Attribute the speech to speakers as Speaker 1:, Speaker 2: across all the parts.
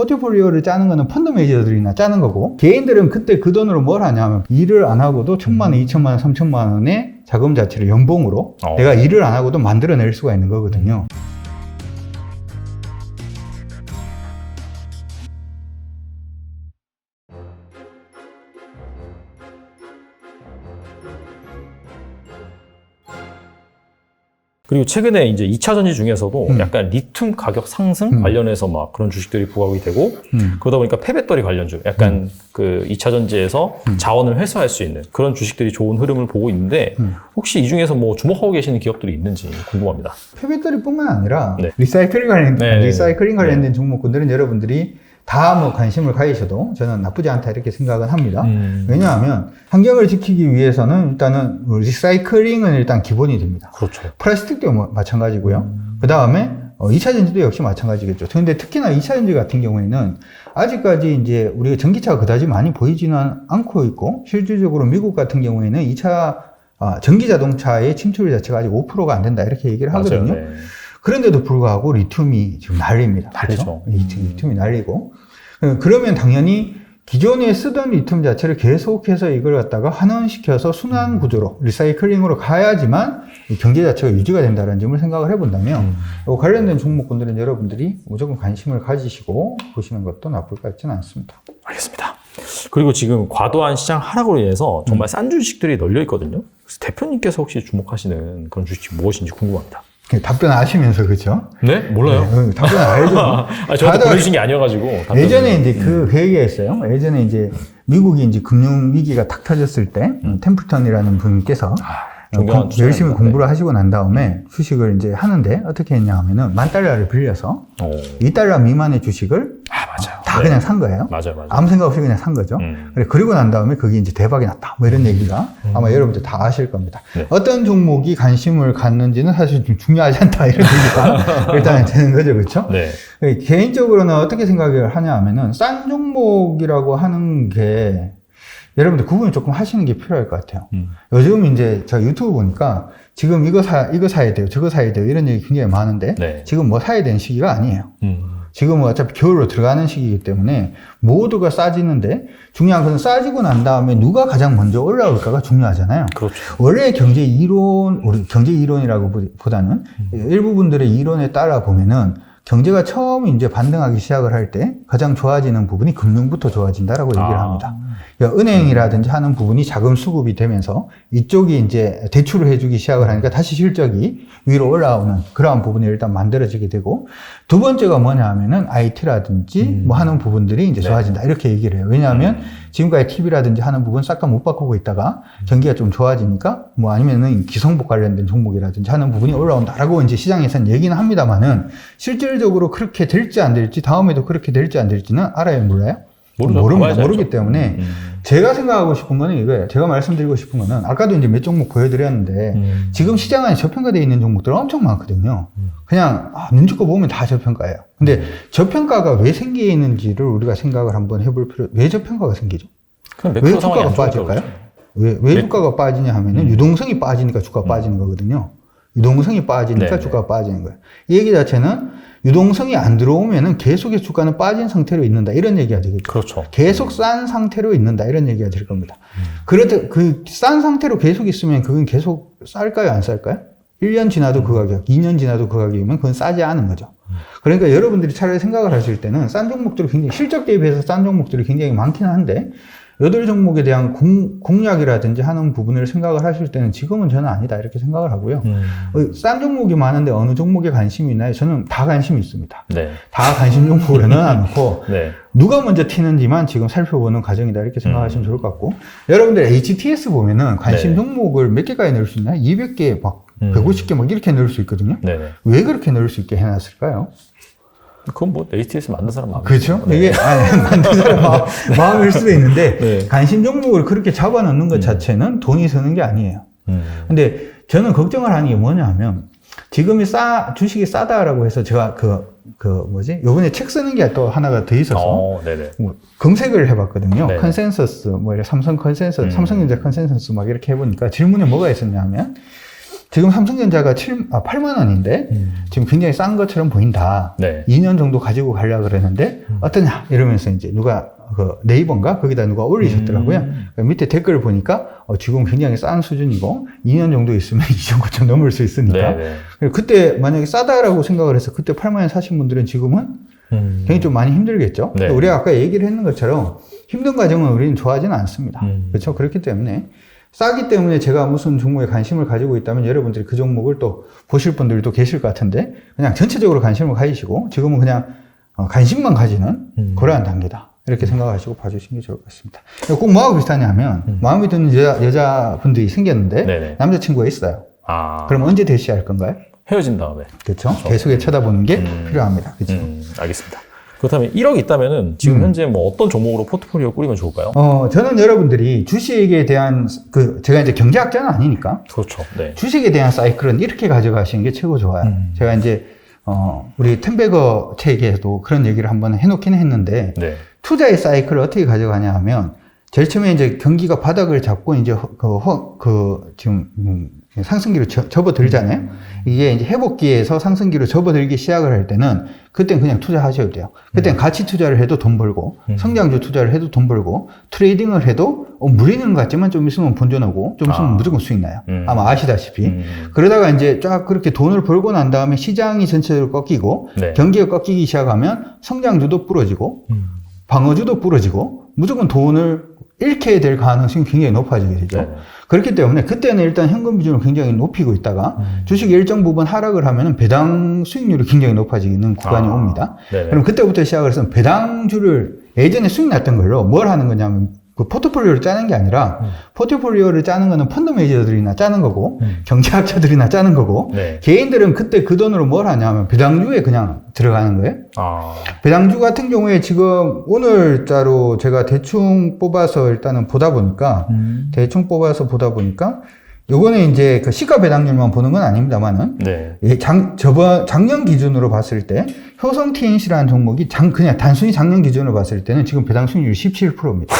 Speaker 1: 포트폴리오를 짜는 거는 펀드 매니저들이나 짜는 거고, 개인들은 그때 그 돈으로 뭘 하냐면 일을 안 하고도 1,000만 원, 2,000만 원, 3,000만 원의 자금 자체를 연봉으로 내가 일을 안 하고도 만들어낼 수가 있는 거거든요.
Speaker 2: 그리고 최근에 이제 2차 전지 중에서도 약간 리튬 가격 상승 관련해서 막 그런 주식들이 부각이 되고 그러다 보니까 폐배터리 관련주 약간 그 2차 전지에서 자원을 회수할 수 있는 그런 주식들이 좋은 흐름을 보고 있는데 혹시 이 중에서 뭐 주목하고 계시는 기업들이 있는지 궁금합니다.
Speaker 1: 폐배터리뿐만 아니라
Speaker 2: 네.
Speaker 1: 리사이클링 관련된 종목군들은 여러분들이 다 뭐 관심을 가지셔도 저는 나쁘지 않다 이렇게 생각은 합니다. 왜냐하면 환경을 지키기 위해서는 일단은 리사이클링은 일단 기본이 됩니다.
Speaker 2: 그렇죠.
Speaker 1: 플라스틱도 마찬가지고요. 그 다음에 2차 전지도 역시 마찬가지겠죠. 그런데 특히나 2차 전지 같은 경우에는 아직까지 이제 우리가 전기차가 그다지 많이 보이지는 않고 있고, 실질적으로 미국 같은 경우에는 2차 전기 자동차의 침투율 자체가 아직 5%가 안 된다 이렇게 얘기를 하거든요.
Speaker 2: 맞아요. 네.
Speaker 1: 그런데도 불구하고 리튬이 지금 난립니다.
Speaker 2: 난리죠.
Speaker 1: 리튬이 난리고. 그러면 당연히 기존에 쓰던 리튬 자체를 계속해서 이걸 갖다가 환원시켜서 순환 구조로, 리사이클링으로 가야지만 이 경제 자체가 유지가 된다는 점을 생각을 해본다면, 관련된 종목군들은 여러분들이 무조건 관심을 가지시고 보시는 것도 나쁠 것 같지는 않습니다.
Speaker 2: 알겠습니다. 그리고 지금 과도한 시장 하락으로 인해서 정말 싼 주식들이 널려 있거든요. 그래서 대표님께서 혹시 주목하시는 그런 주식이 무엇인지 궁금합니다.
Speaker 1: 답변 아시면서, 그죠?
Speaker 2: 네? 몰라요.
Speaker 1: 네, 답변 알죠.
Speaker 2: 저한테 보내주신 게 아니어가지고.
Speaker 1: 예전에 이제 그 얘기했어요. 예전에 이제 미국이 이제 금융위기가 탁 터졌을 때, 템플턴이라는 분께서 열심히 공부를 하시고 난 다음에 주식을 이제 하는데 어떻게 했냐 하면은 $10,000를 빌려서 $2 미만의 주식을
Speaker 2: 맞아요.
Speaker 1: 다 그냥 산 거예요.
Speaker 2: 맞아요.
Speaker 1: 아무 생각 없이 그냥 산 거죠. 그리고 난 다음에 그게 이제 대박이 났다. 뭐 이런 얘기가 아마 여러분들 다 아실 겁니다.
Speaker 2: 네.
Speaker 1: 어떤 종목이 관심을 갖는지는 사실 좀 중요하지 않다. 이런 얘기가 일단은 되는 거죠. 그렇죠?
Speaker 2: 네.
Speaker 1: 개인적으로는 어떻게 생각을 하냐 하면은 싼 종목이라고 하는 게 여러분들 구분을 조금 하시는 게 필요할 것 같아요. 요즘 이제 저 유튜브 보니까 지금 이거 사야 돼요, 저거 사야 돼요, 이런 얘기 굉장히 많은데,
Speaker 2: 네.
Speaker 1: 지금 뭐 사야 되는 시기가 아니에요. 지금은 어차피 겨울로 들어가는 시기이기 때문에 모두가 싸지는데, 중요한 것은 싸지고 난 다음에 누가 가장 먼저 올라올까가 중요하잖아요.
Speaker 2: 그렇죠.
Speaker 1: 원래 경제 이론이라고 보다는 일부 분들의 이론에 따라 보면은 경제가 처음 이제 반등하기 시작을 할 때 가장 좋아지는 부분이 금융부터 좋아진다라고 얘기를 합니다. 그러니까 은행이라든지 하는 부분이 자금 수급이 되면서 이쪽이 이제 대출을 해주기 시작을 하니까 다시 실적이 위로 올라오는 그러한 부분이 일단 만들어지게 되고, 두 번째가 뭐냐 하면은 IT라든지 뭐 하는 부분들이 이제 좋아진다. 이렇게 얘기를 해요. 왜냐하면 지금까지 TV라든지 하는 부분 싹 다 못 바꾸고 있다가 경기가 좀 좋아지니까 뭐 아니면은 기성복 관련된 종목이라든지 하는 부분이 올라온다라고 이제 시장에서는 얘기는 합니다만은, 실질적으로 그렇게 될지 안 될지, 다음에도 그렇게 될지 안 될지는 알아요, 몰라요? 모릅니다. 모르기 때문에 제가 생각하고 싶은 거는 이거예요. 제가 말씀드리고 싶은 거는, 아까도 이제 몇 종목 보여드렸는데 지금 시장 안에 저평가되어 있는 종목들 엄청 많거든요. 그냥 눈치껏 보면 다 저평가예요. 근데 저평가가 왜 생기는지를 우리가 생각을 한번 해볼 왜 저평가가 생기죠? 왜 주가가 빠질까요? 왜 주가가 빠지냐 하면은 유동성이 빠지니까 주가가 빠지는 거거든요. 유동성이 빠지니까 주가가 빠지는 거예요. 이 얘기 자체는 유동성이 안 들어오면은 계속해서 주가는 빠진 상태로 있는다, 이런 얘기가 되겠죠.
Speaker 2: 그렇죠.
Speaker 1: 계속 싼 상태로 있는다, 이런 얘기가 될 겁니다. 그래도 그 싼 상태로 계속 있으면 그건 계속 쌀까요, 안 쌀까요? 1년 지나도 그 가격, 2년 지나도 그 가격이면 그건 싸지 않은 거죠. 그러니까 여러분들이 차라리 생각을 하실 때는 싼 종목들이 굉장히, 실적 대비해서 싼 종목들이 굉장히 많긴 한데, 여덟 종목에 대한 공략이라든지 하는 부분을 생각을 하실 때는 지금은 저는 아니다, 이렇게 생각을 하고요. 싼 종목이 많은데 어느 종목에 관심이 있나요? 저는 다 관심이 있습니다.
Speaker 2: 네.
Speaker 1: 다 관심 종목으로 넣어놓고
Speaker 2: 네.
Speaker 1: 누가 먼저 튀는지만 지금 살펴보는 과정이다, 이렇게 생각하시면 좋을 것 같고, 여러분들 HTS 보면은 관심 종목을 몇 개까지 넣을 수 있나요? 200개, 막 150개 막 이렇게 넣을 수 있거든요.
Speaker 2: 네네.
Speaker 1: 왜 그렇게 넣을 수 있게 해놨을까요?
Speaker 2: 그건 뭐 HTS 만든 사람 마음.
Speaker 1: 그렇죠.
Speaker 2: 네.
Speaker 1: 이게 만든 사람 마음일 수도 있는데,
Speaker 2: 네.
Speaker 1: 관심 종목을 그렇게 잡아놓는 것 자체는 돈이 서는 게 아니에요. 근데 저는 걱정을 하는 게 뭐냐 하면, 지금이 주식이 싸다라고 해서 제가 요번에 책 쓰는 게 또 하나가 더 있어서 뭐 검색을 해봤거든요.
Speaker 2: 네네.
Speaker 1: 컨센서스, 뭐 삼성 컨센서스, 삼성전자 컨센서스 막 이렇게 해보니까 질문에 뭐가 있었냐면, 지금 삼성전자가 8만 원인데 지금 굉장히 싼 것처럼 보인다.
Speaker 2: 네.
Speaker 1: 2년 정도 가지고 가려고 그러는데 어떠냐 이러면서 이제 누가 그 네이버인가 거기다 누가 올리셨더라고요. 밑에 댓글을 보니까 지금 굉장히 싼 수준이고 2년 정도 있으면 이 정도 좀 넘을 수 있으니까.
Speaker 2: 네네.
Speaker 1: 그때 만약에 싸다라고 생각을 해서 그때 8만 원 사신 분들은 지금은 굉장히 좀 많이 힘들겠죠.
Speaker 2: 네.
Speaker 1: 우리가 아까 얘기를 했는 것처럼 힘든 과정은 우리는 좋아하지는 않습니다. 그렇죠. 그렇기 때문에 싸기 때문에 제가 무슨 종목에 관심을 가지고 있다면 여러분들이 그 종목을 또 보실 분들도 계실 것 같은데 그냥 전체적으로 관심을 가지시고 지금은 그냥 관심만 가지는 그러한 단계다. 이렇게 생각하시고 봐주시는 게 좋을 것 같습니다. 꼭 뭐하고 비슷하냐 하면 마음에 드는 여자분들이 생겼는데
Speaker 2: 네네.
Speaker 1: 남자친구가 있어요.
Speaker 2: 아.
Speaker 1: 그럼 언제 대시할 건가요?
Speaker 2: 헤어진 다음에.
Speaker 1: 그렇죠. 계속해 쳐다보는 게 필요합니다. 그렇죠.
Speaker 2: 알겠습니다. 그렇다면 1억 있다면은 지금 현재 뭐 어떤 종목으로 포트폴리오 꾸리면 좋을까요?
Speaker 1: 저는 여러분들이 주식에 대한 제가 이제 경제학자는 아니니까
Speaker 2: 그렇죠. 네.
Speaker 1: 주식에 대한 사이클은 이렇게 가져가시는 게 최고 좋아요. 제가 이제 우리 템베거 책에도 그런 얘기를 한번 해놓긴 했는데
Speaker 2: 네.
Speaker 1: 투자의 사이클을 어떻게 가져가냐 하면 제일 처음에 이제 경기가 바닥을 잡고 이제 지금 상승기로 접어들잖아요. 이게 이제 회복기에서 상승기로 접어들기 시작을 할 때는 그땐 그냥 투자하셔도 돼요. 그땐 가치 투자를 해도 돈 벌고 성장주 투자를 해도 돈 벌고 트레이딩을 해도 무리는 것 같지만 좀 있으면 본전하고 좀 있으면 무조건 수익 나요. 아마 아시다시피. 그러다가 이제 쫙 그렇게 돈을 벌고 난 다음에 시장이 전체적으로 꺾이고
Speaker 2: 네.
Speaker 1: 경기가 꺾이기 시작하면 성장주도 부러지고 방어주도 부러지고 무조건 돈을 잃게 될 가능성이 굉장히 높아지게 되죠.
Speaker 2: 네.
Speaker 1: 그렇기 때문에 그때는 일단 현금 비중을 굉장히 높이고 있다가 주식이 일정 부분 하락을 하면 배당 수익률이 굉장히 높아지는 구간이 옵니다.
Speaker 2: 네네.
Speaker 1: 그럼 그때부터 시작을 해서 배당주를 예전에 수익 났던 걸로 뭘 하는 거냐면 그 포트폴리오를 짜는 게 아니라 포트폴리오를 짜는 거는 펀드 매니저들이나 짜는 거고 경제학자들이나 짜는 거고
Speaker 2: 네.
Speaker 1: 개인들은 그때 그 돈으로 뭘 하냐면 배당주에 그냥 들어가는 거예요.
Speaker 2: 아.
Speaker 1: 배당주 같은 경우에 지금 오늘자로 제가 대충 뽑아서 일단은 보다 보니까 요거는 이제 그 시가 배당률만 보는 건 아닙니다만은
Speaker 2: 네.
Speaker 1: 작년 기준으로 봤을 때 효성 TNC라는 종목이 그냥 단순히 작년 기준으로 봤을 때는 지금 배당 수익률이 17%입니다.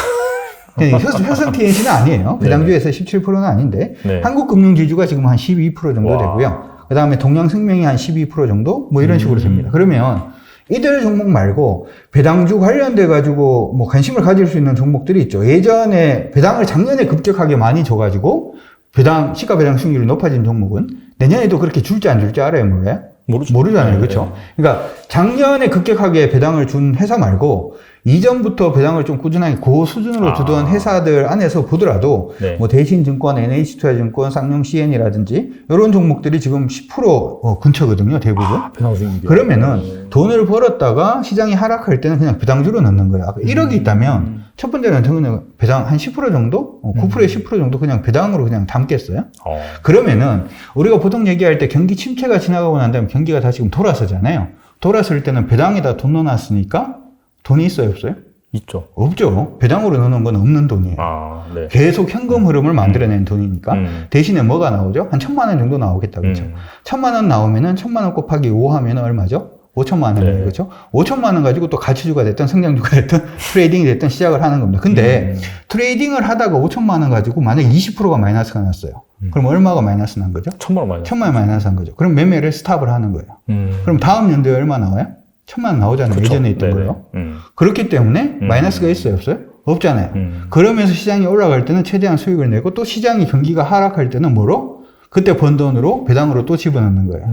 Speaker 1: 효성 TNC는 아니에요. 배당주에서 17%는 아닌데
Speaker 2: 네.
Speaker 1: 한국금융지주가 지금 한 12% 정도 되고요. 그 다음에 동양생명이 한 12% 정도 뭐 이런 식으로 됩니다. 그러면 이들 종목 말고 배당주 관련돼 가지고 뭐 관심을 가질 수 있는 종목들이 있죠. 예전에 배당을 작년에 급격하게 많이 줘가지고 시가 배당 수익률이 높아진 종목은 내년에도 그렇게 줄지 안 줄지 알아요, 몰라요? 모르잖아요.
Speaker 2: 네,
Speaker 1: 그렇죠? 그러니까 작년에 급격하게 배당을 준 회사 말고 이전부터 배당을 좀 꾸준하게 고 수준으로 주던 회사들 안에서 보더라도
Speaker 2: 네.
Speaker 1: 뭐 대신증권, NH투자증권, 쌍용 CN이라든지 이런 종목들이 지금 10% 근처거든요, 대부분.
Speaker 2: 배당 수익률이.
Speaker 1: 그러면은 돈을 벌었다가 시장이 하락할 때는 그냥 배당주로 넣는 거예요. 아까 1억이 있다면 첫 번째는 저는 배당 한 10% 정도? 9%에 10% 정도 그냥 배당으로 그냥 담겠어요. 그러면은 우리가 보통 얘기할 때 경기 침체가 지나가고 난 다음에 경기가 다시 지금 돌아서잖아요. 돌아설 때는 배당에다 돈 넣어놨으니까 돈이 있어요, 없어요?
Speaker 2: 있죠.
Speaker 1: 없죠. 배당으로 넣는 건 없는 돈이에요.
Speaker 2: 아, 네.
Speaker 1: 계속 현금 흐름을 만들어낸 돈이니까 대신에 뭐가 나오죠? 한 1,000만 원 정도 나오겠다, 그렇죠? 1,000만 원 나오면은 1,000만 원 곱하기 5 하면 얼마죠? 5천만 원이에요,
Speaker 2: 네.
Speaker 1: 그렇죠? 5천만 원 가지고 또 가치주가 됐든 성장주가 됐든 트레이딩이 됐든 시작을 하는 겁니다. 근데 트레이딩을 하다가 5천만 원 가지고 만약에 20%가 마이너스가 났어요. 그럼 얼마가 마이너스 난 거죠?
Speaker 2: 1,000만 원 마이너스.
Speaker 1: 1,000만 원 마이너스 한 거죠. 그럼 매매를 스탑을 하는 거예요. 그럼 다음 연도에 얼마 나와요? 1,000만 원 나오잖아요.
Speaker 2: 그쵸.
Speaker 1: 예전에 있던
Speaker 2: 네네.
Speaker 1: 거요. 그렇기 때문에 마이너스가 있어요, 없어요? 없잖아요. 그러면서 시장이 올라갈 때는 최대한 수익을 내고 또 시장이 경기가 하락할 때는 뭐로? 그때 번 돈으로 배당으로 또 집어넣는 거예요.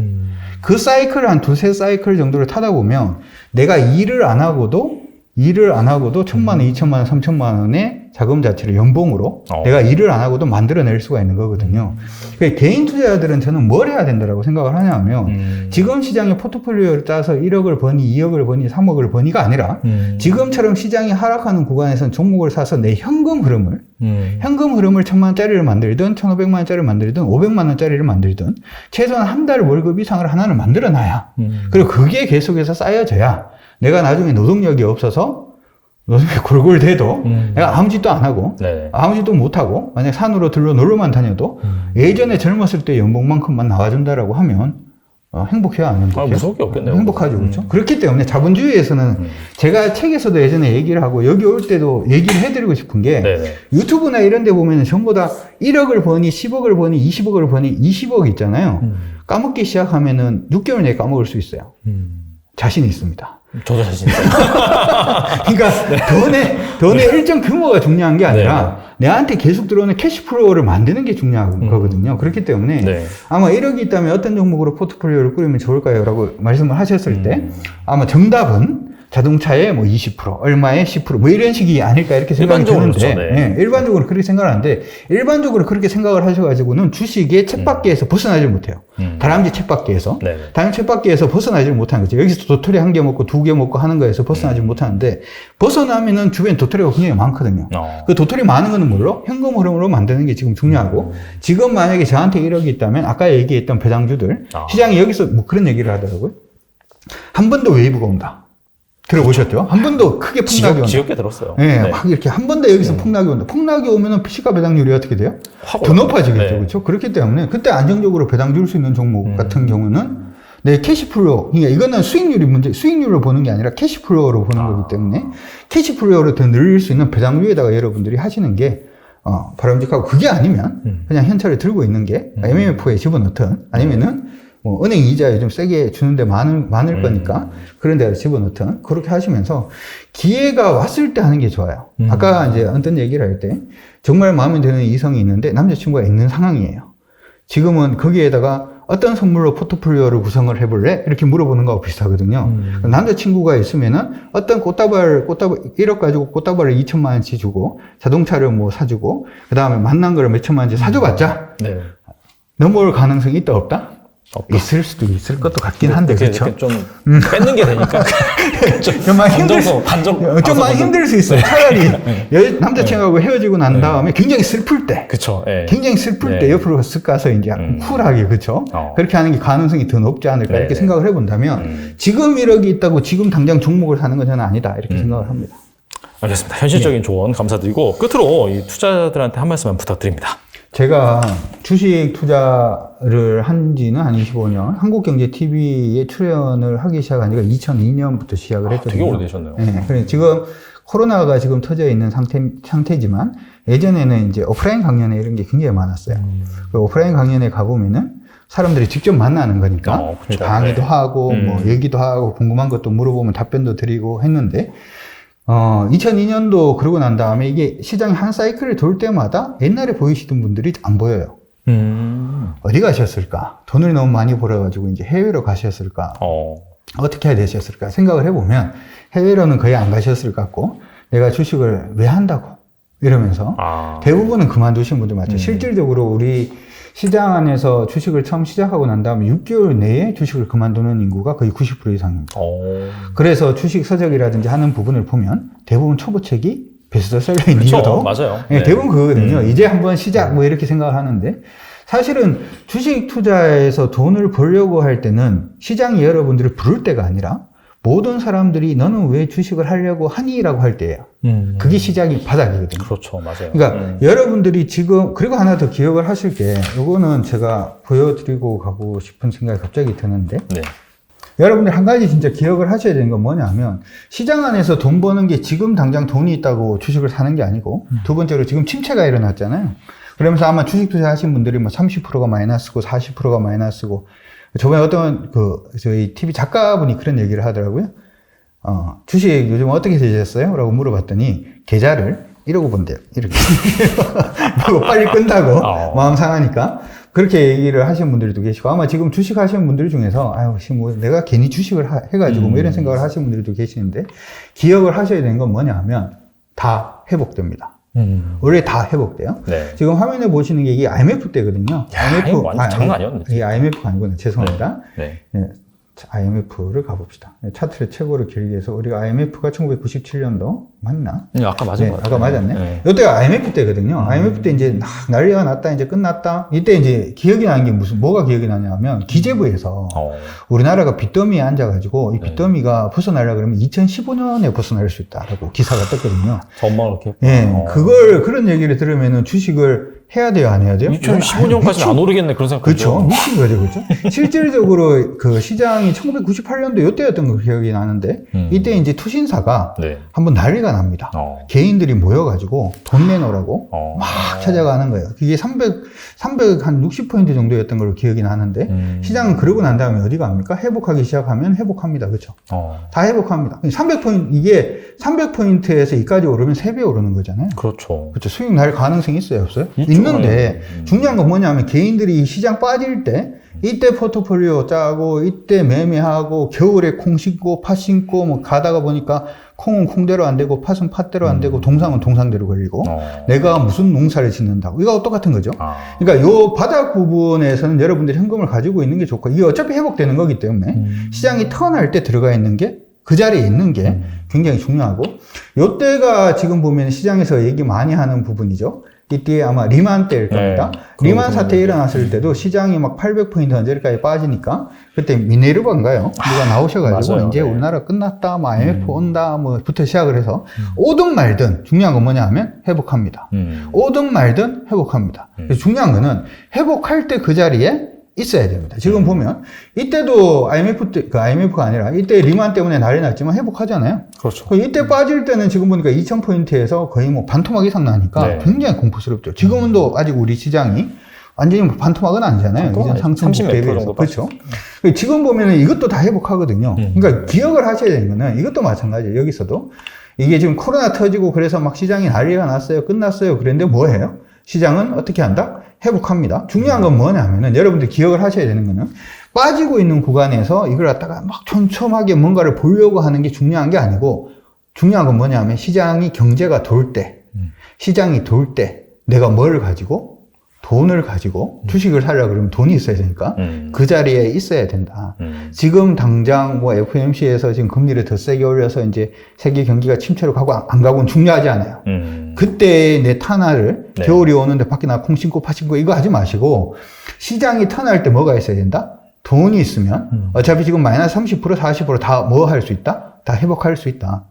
Speaker 1: 그 사이클을 한 두세 사이클 정도를 타다 보면 내가 일을 안 하고도 1,000만 원, 2,000만 원, 3,000만 원의 자금 자체를 연봉으로 내가 일을 안 하고도 만들어낼 수가 있는 거거든요. 그러니까 개인 투자자들은 저는 뭘 해야 된다고 생각을 하냐면 지금 시장에 포트폴리오를 짜서 1억을 버니, 2억을 버니, 3억을 버니가 아니라 지금처럼 시장이 하락하는 구간에서는 종목을 사서 내 현금 흐름을 1,000만 원짜리를 만들든 1,500만 원짜리를 만들든 500만 원짜리를 만들든 최소한 한 달 월급 이상을 하나를 만들어놔야 그리고 그게 계속해서 쌓여져야 내가 나중에 노동력이 없어서 노동력이 골골대도 내가 아무 짓도 안 하고
Speaker 2: 네.
Speaker 1: 아무 짓도 못 하고 만약 산으로 들러 놀러만 다녀도 예전에 젊었을 때 연봉만큼만 나와준다라고 하면 행복해요, 안 행복해요?
Speaker 2: 무서울 게 없겠네요.
Speaker 1: 행복하죠, 그렇죠? 그렇기 때문에 자본주의에서는 제가 책에서도 예전에 얘기를 하고 여기 올 때도 얘기를 해드리고 싶은 게
Speaker 2: 네네.
Speaker 1: 유튜브나 이런 데 보면 전부 다 1억을 버니 10억을 버니 20억을 버니 20억 있잖아요. 까먹기 시작하면은 6개월 내에 까먹을 수 있어요. 자신이 있습니다.
Speaker 2: 저도 자신 있어요.
Speaker 1: 그러니까 돈의 일정 규모가 중요한 게 아니라 내한테 계속 들어오는 캐시플로우를 만드는 게 중요한 거거든요. 그렇기 때문에
Speaker 2: 네.
Speaker 1: 아마 1억이 있다면 어떤 종목으로 포트폴리오를 꾸리면 좋을까요? 라고 말씀을 하셨을 때 아마 정답은 자동차에 뭐 20%, 얼마에 10%, 뭐 이런 식이 아닐까 이렇게 생각이 드는데,
Speaker 2: 그렇죠, 네.
Speaker 1: 일반적으로 그렇게 생각을 하는데, 일반적으로 그렇게 생각을 하셔가지고는 주식의 책밖에서 벗어나지 못해요. 다람쥐 책밖에서.
Speaker 2: 네.
Speaker 1: 다른 책밖에서 벗어나지 못하는 거죠. 여기서 도토리 1개 먹고 2개 먹고 하는 거에서 벗어나지 못하는데, 벗어나면은 주변에 도토리가 굉장히 많거든요. 그 도토리 많은 거는 뭘로? 현금 흐름으로 만드는 게 지금 중요하고, 지금 만약에 저한테 1억이 있다면, 아까 얘기했던 배당주들, 시장이 여기서 뭐 그런 얘기를 하더라고요. 한 번 더 웨이브가 온다. 들어보셨죠? 한 번 더 크게 폭락이 온다.
Speaker 2: 지겹게 들었어요.
Speaker 1: 네, 막 이렇게 한 번 더 여기서 폭락이 온다. 폭락이 오면은 시가 배당률이 어떻게 돼요?
Speaker 2: 확
Speaker 1: 더 높아지겠죠.
Speaker 2: 네.
Speaker 1: 그렇죠? 그렇기 때문에 그때 안정적으로 배당 줄 수 있는 종목 같은 경우는 내 캐시플로우, 그러니까 이거는 수익률이 문제, 수익률로 보는 게 아니라 캐시플로우로 보는 거기 때문에 캐시플로우를 더 늘릴 수 있는 배당률에다가 여러분들이 하시는 게 바람직하고 그게 아니면 그냥 현찰을 들고 있는 게 MMF에 집어넣든 아니면은 뭐 은행 이자 요즘 세게 주는데 많을 거니까 그런 데다 집어넣든 그렇게 하시면서 기회가 왔을 때 하는 게 좋아요. 아까 이제 어떤 얘기를 할 때 정말 마음에 드는 이성이 있는데 남자친구가 있는 상황이에요. 지금은 거기에다가 어떤 선물로 포트폴리오를 구성을 해볼래? 이렇게 물어보는 거하고 비슷하거든요. 남자친구가 있으면은 어떤 꽃다발 1억 가지고 꽃다발을 2천만 원치 주고 자동차를 뭐 사주고 그 다음에 만난 거를 몇 천만 원치 사줘봤자
Speaker 2: 네.
Speaker 1: 넘어올 가능성이 있다 없다?
Speaker 2: 없다.
Speaker 1: 있을 수도 있을 것도 같긴 한데, 그렇죠?
Speaker 2: 좀 뺏는 게 되니까
Speaker 1: 좀 많이 힘들 좀 많이 힘들 수 있어요. 차라리 남자친구하고 헤어지고 난 다음에 굉장히 슬플 때,
Speaker 2: 그쵸. 네.
Speaker 1: 굉장히 슬플 때 옆으로 쓱 가서 이제 쿨하게, 그렇죠? 그렇게 하는 게 가능성이 더 높지 않을까 이렇게 생각을 해본다면 지금 1억이 있다고 지금 당장 종목을 사는 건 저는 아니다 이렇게 생각을 합니다.
Speaker 2: 알겠습니다. 현실적인 조언 감사드리고 끝으로 이 투자자들한테 한 말씀만 부탁드립니다.
Speaker 1: 제가 주식 투자를 한 지는 한 25년, 한국경제TV에 출연을 하기 시작한 지가 2002년부터 시작을 했거든요.
Speaker 2: 되게 오래되셨네요.
Speaker 1: 네, 그래 지금 코로나가 지금 터져 있는 상태지만 예전에는 이제 오프라인 강연회 이런 게 굉장히 많았어요. 그 오프라인 강연회 가보면은 사람들이 직접 만나는 거니까
Speaker 2: 그쵸.
Speaker 1: 강의도
Speaker 2: 네.
Speaker 1: 하고 뭐 얘기도 하고 궁금한 것도 물어보면 답변도 드리고 했는데 2002년도 그러고 난 다음에 이게 시장이 한 사이클을 돌 때마다 옛날에 보이시던 분들이 안 보여요. 어디 가셨을까? 돈을 너무 많이 벌어가지고 이제 해외로 가셨을까? 어떻게 해야 되셨을까? 생각을 해보면 해외로는 거의 안 가셨을 것 같고 내가 주식을 왜 한다고? 이러면서 대부분은 그만두신 분들 많죠. 실질적으로 우리 시장 안에서 주식을 처음 시작하고 난 다음에 6개월 내에 주식을 그만두는 인구가 거의 90% 이상입니다. 그래서 주식 서적이라든지 하는 부분을 보면 대부분 초보책이 베스트셀러인 이유도
Speaker 2: 맞아요.
Speaker 1: 네, 대부분 그거거든요. 이제 한번 시작 뭐 이렇게 생각을 하는데 사실은 주식 투자에서 돈을 벌려고 할 때는 시장이 여러분들을 부를 때가 아니라 모든 사람들이 너는 왜 주식을 하려고 하니? 라고 할 때예요. 그게 시작이 바닥이거든요.
Speaker 2: 그렇죠. 맞아요.
Speaker 1: 그러니까 여러분들이 지금 그리고 하나 더 기억을 하실 게 이거는 제가 보여드리고 가고 싶은 생각이 갑자기 드는데
Speaker 2: 네.
Speaker 1: 여러분들 한 가지 진짜 기억을 하셔야 되는 건 뭐냐면 시장 안에서 돈 버는 게 지금 당장 돈이 있다고 주식을 사는 게 아니고 두 번째로 지금 침체가 일어났잖아요. 그러면서 아마 주식 투자하신 분들이 뭐 30%가 마이너스고 40%가 마이너스고 저번에 어떤 저희 TV 작가분이 그런 얘기를 하더라고요. 주식 요즘 어떻게 되셨어요? 라고 물어봤더니 계좌를 이러고 본대요. 이렇게. 그리고 빨리 끈다고 마음 상하니까. 그렇게 얘기를 하시는 분들도 계시고 아마 지금 주식 하시는 분들 중에서 아유, 뭐 내가 괜히 주식을 해가지고 뭐 이런 생각을 하시는 분들도 계시는데 기억을 하셔야 되는 건 뭐냐 하면 다 회복됩니다. 원래 다 회복돼요.
Speaker 2: 네.
Speaker 1: 지금 화면에 보시는 게 이게 IMF 때거든요.
Speaker 2: IMF 완전 장난 아니었네.
Speaker 1: 이게 IMF가 아니구나. 죄송합니다.
Speaker 2: 네.
Speaker 1: 네. IMF를 가봅시다. 차트를 최고로 길게 해서 우리가 IMF가 1997년도 맞나?
Speaker 2: 네, 아까 맞은 것 같아요.
Speaker 1: 아까 맞았네.
Speaker 2: 네.
Speaker 1: 이때가 IMF 때거든요. IMF 때 이제 난리가 났다, 이제 끝났다. 이때 이제 기억이 나는 게 뭐가 기억이 나냐면 기재부에서 우리나라가 빚더미에 앉아가지고 이 빚더미가 벗어나려고 그러면 2015년에 벗어날 수 있다라고 기사가 떴거든요.
Speaker 2: 전망을 이렇게.
Speaker 1: 예, 그런 얘기를 들으면은 주식을 해야 돼요, 안 해야 돼요?
Speaker 2: 2015년까지는 안 오르겠네 그런 생각
Speaker 1: 그렇죠.
Speaker 2: 들죠.
Speaker 1: 미친 거죠, 그렇죠? 실질적으로 그 시장이 1998년도 이때였던 거 기억이 나는데 이때 이제 투신사가
Speaker 2: 네.
Speaker 1: 한번 난리가 납니다. 개인들이 모여가지고 돈 내놓으라고 막 찾아가는 거예요. 그게 360포인트 정도였던 걸로 기억이 나는데 시장은 그러고 난 다음에 어디 갑니까? 회복하기 시작하면 회복합니다. 그렇죠? 다 회복합니다. 300포인트, 이게 300포인트에서 이까지 오르면 3배 오르는 거잖아요.
Speaker 2: 그렇죠.
Speaker 1: 그렇죠. 수익 날 가능성이 있어요, 없어요?
Speaker 2: 있죠.
Speaker 1: 있는데 중요한 건 뭐냐면 개인들이 시장 빠질 때 이때 포트폴리오 짜고 이때 매매하고 겨울에 콩 심고 팥 심고 뭐 가다가 보니까 콩은 콩대로 안 되고 팥은 팥대로 안 되고 동상은 동상대로 걸리고 내가 무슨 농사를 짓는다고 이거 똑같은 거죠. 그러니까 요 바닥 부분에서는 여러분들이 현금을 가지고 있는 게 좋고 이게 어차피 회복되는 거기 때문에 시장이 턴할 때 들어가 있는 게 그 자리에 있는 게 굉장히 중요하고 요때가 지금 보면 시장에서 얘기 많이 하는 부분이죠. 이때 아마 리만 때일 겁니다.
Speaker 2: 네,
Speaker 1: 리만 사태 일어났을 때도 시장이 막 800포인트 언저리까지 빠지니까 그때 미네르바인가요? 누가 나오셔가지고
Speaker 2: 맞아요.
Speaker 1: 이제
Speaker 2: 네.
Speaker 1: 우리나라 끝났다, 뭐 IMF 온다, 뭐부터 시작을 해서 오든 말든 중요한 건 뭐냐 하면 회복합니다. 오든 말든 회복합니다. 그래서 중요한 거는 회복할 때 그 자리에 있어야 됩니다. 지금 보면 이때도 IMF가 아니라 이때 리만 때문에 난리 났지만 회복하잖아요.
Speaker 2: 그렇죠.
Speaker 1: 이때 빠질 때는 지금 보니까 2000포인트에서 거의 뭐 반토막 이상 나니까
Speaker 2: 네.
Speaker 1: 굉장히 공포스럽죠. 지금도 아직 우리 시장이 완전히 반토막은 아니잖아요. 이전 상승
Speaker 2: 30몇%
Speaker 1: 대비해서.
Speaker 2: 정도
Speaker 1: 그렇죠. 지금 보면은 이것도 다 회복하거든요. 그러니까 기억을 하셔야 되는 거는 이것도 마찬가지예요. 여기서도 이게 지금 코로나 터지고 그래서 막 시장이 난리가 났어요. 끝났어요. 그랬는데 뭐 해요? 시장은 어떻게 한다? 회복합니다. 중요한 건 뭐냐면은 여러분들 기억을 하셔야 되는 거는 빠지고 있는 구간에서 이걸 갖다가 막 촘촘하게 뭔가를 보려고 하는 게 중요한 게 아니고 중요한 건 뭐냐면 시장이 경제가 돌 때, 시장이 돌 때 내가 뭘 가지고 돈을 가지고 주식을 사려고 그러면 돈이 있어야 되니까 그 자리에 있어야 된다. 지금 당장 뭐 FOMC에서 지금 금리를 더 세게 올려서 이제 세계 경기가 침체로 가고 안 가고는 중요하지 않아요. 그때 내 탄화를
Speaker 2: 네.
Speaker 1: 겨울이 오는데 밖에 나 콩 심고 팥 심고 이거 하지 마시고 시장이 턴할 때 뭐가 있어야 된다? 돈이 있으면 어차피 지금 마이너스 30% 40% 다 뭐 할 수 있다? 다 회복할 수 있다.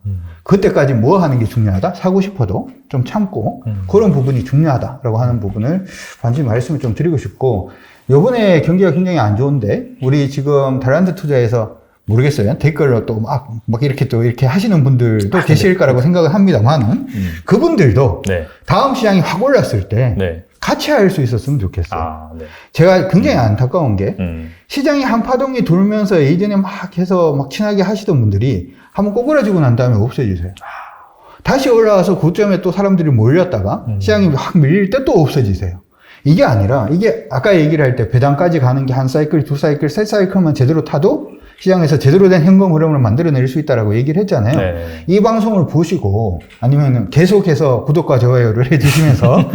Speaker 1: 그때까지 뭐 하는 게 중요하다? 사고 싶어도 좀 참고 그런 부분이 중요하다라고 하는 부분을 반드시 말씀을 좀 드리고 싶고 요번에 경기가 굉장히 안 좋은데 우리 지금 달란트 투자에서 모르겠어요. 댓글로 또 막 이렇게 또 이렇게 하시는 분들도 계실 거라고 생각을 합니다만은 그분들도
Speaker 2: 네.
Speaker 1: 다음 시장이 확 올랐을 때
Speaker 2: 네.
Speaker 1: 같이 할 수 있었으면 좋겠어요.
Speaker 2: 네.
Speaker 1: 제가 굉장히 안타까운 게 시장이 한 파동이 돌면서 예전에 막 해서 막 친하게 하시던 분들이 한번 꼬꾸라지고 난 다음에 없어지세요. 다시 올라와서 고점에 또 사람들이 몰렸다가 시장이 확 밀릴 때 또 없어지세요. 이게 아니라 이게 아까 얘기를 할 때 배당까지 가는 게 한 사이클, 두 사이클, 세 사이클만 제대로 타도 시장에서 제대로 된 현금 흐름을 만들어낼 수 있다라고 얘기를 했잖아요.
Speaker 2: 네.
Speaker 1: 이 방송을 보시고 아니면 계속해서 구독과 좋아요를 해주시면서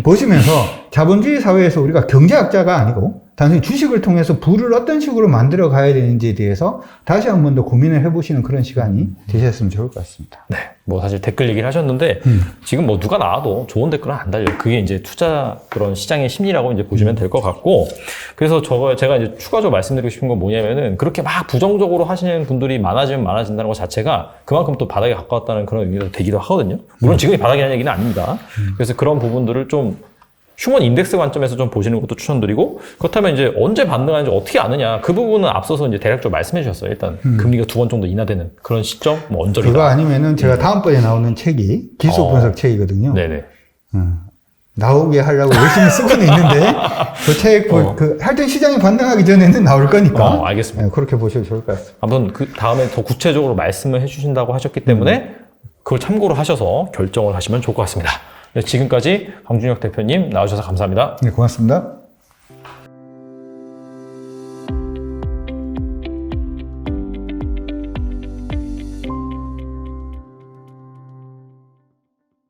Speaker 1: 보시면서 자본주의 사회에서 우리가 경제학자가 아니고 단순히 주식을 통해서 부를 어떤 식으로 만들어 가야 되는지에 대해서 다시 한 번 더 고민을 해보시는 그런 시간이 되셨으면 좋을 것 같습니다.
Speaker 2: 네. 뭐 사실 댓글 얘기를 하셨는데 지금 뭐 누가 나와도 좋은 댓글은 안 달려요. 그게 이제 투자 그런 시장의 심리라고 이제 보시면 될 것 같고 그래서 제가 이제 추가적으로 말씀드리고 싶은 건 뭐냐면은 그렇게 막 부정적으로 하시는 분들이 많아지면 많아진다는 것 자체가 그만큼 또 바닥에 가까웠다는 그런 의미가 되기도 하거든요. 물론 지금이 바닥이라는 얘기는 아닙니다. 그래서 그런 부분들을 좀 휴먼 인덱스 관점에서 좀 보시는 것도 추천드리고 그렇다면 이제 언제 반등하는지 어떻게 아느냐 그 부분은 앞서서 이제 대략적으로 말씀해 주셨어요. 일단 금리가 2번 정도 인하되는 그런 시점, 뭐 언저리다.
Speaker 1: 그거 아니면은 제가 다음번에 나오는 책이 기술 분석 책이거든요.
Speaker 2: 네네.
Speaker 1: 나오게 하려고 열심히 쓰고는 있는데 그 책 하여튼 시장이 반등하기 전에는 나올 거니까
Speaker 2: 알겠습니다.
Speaker 1: 네, 그렇게 보셔도 좋을 것 같습니다.
Speaker 2: 아무튼 그 다음에 더 구체적으로 말씀을 해주신다고 하셨기 때문에 그걸 참고로 하셔서 결정을 하시면 좋을 것 같습니다. 지금까지 강준혁 대표님 나와주셔서 감사합니다.
Speaker 1: 네, 고맙습니다.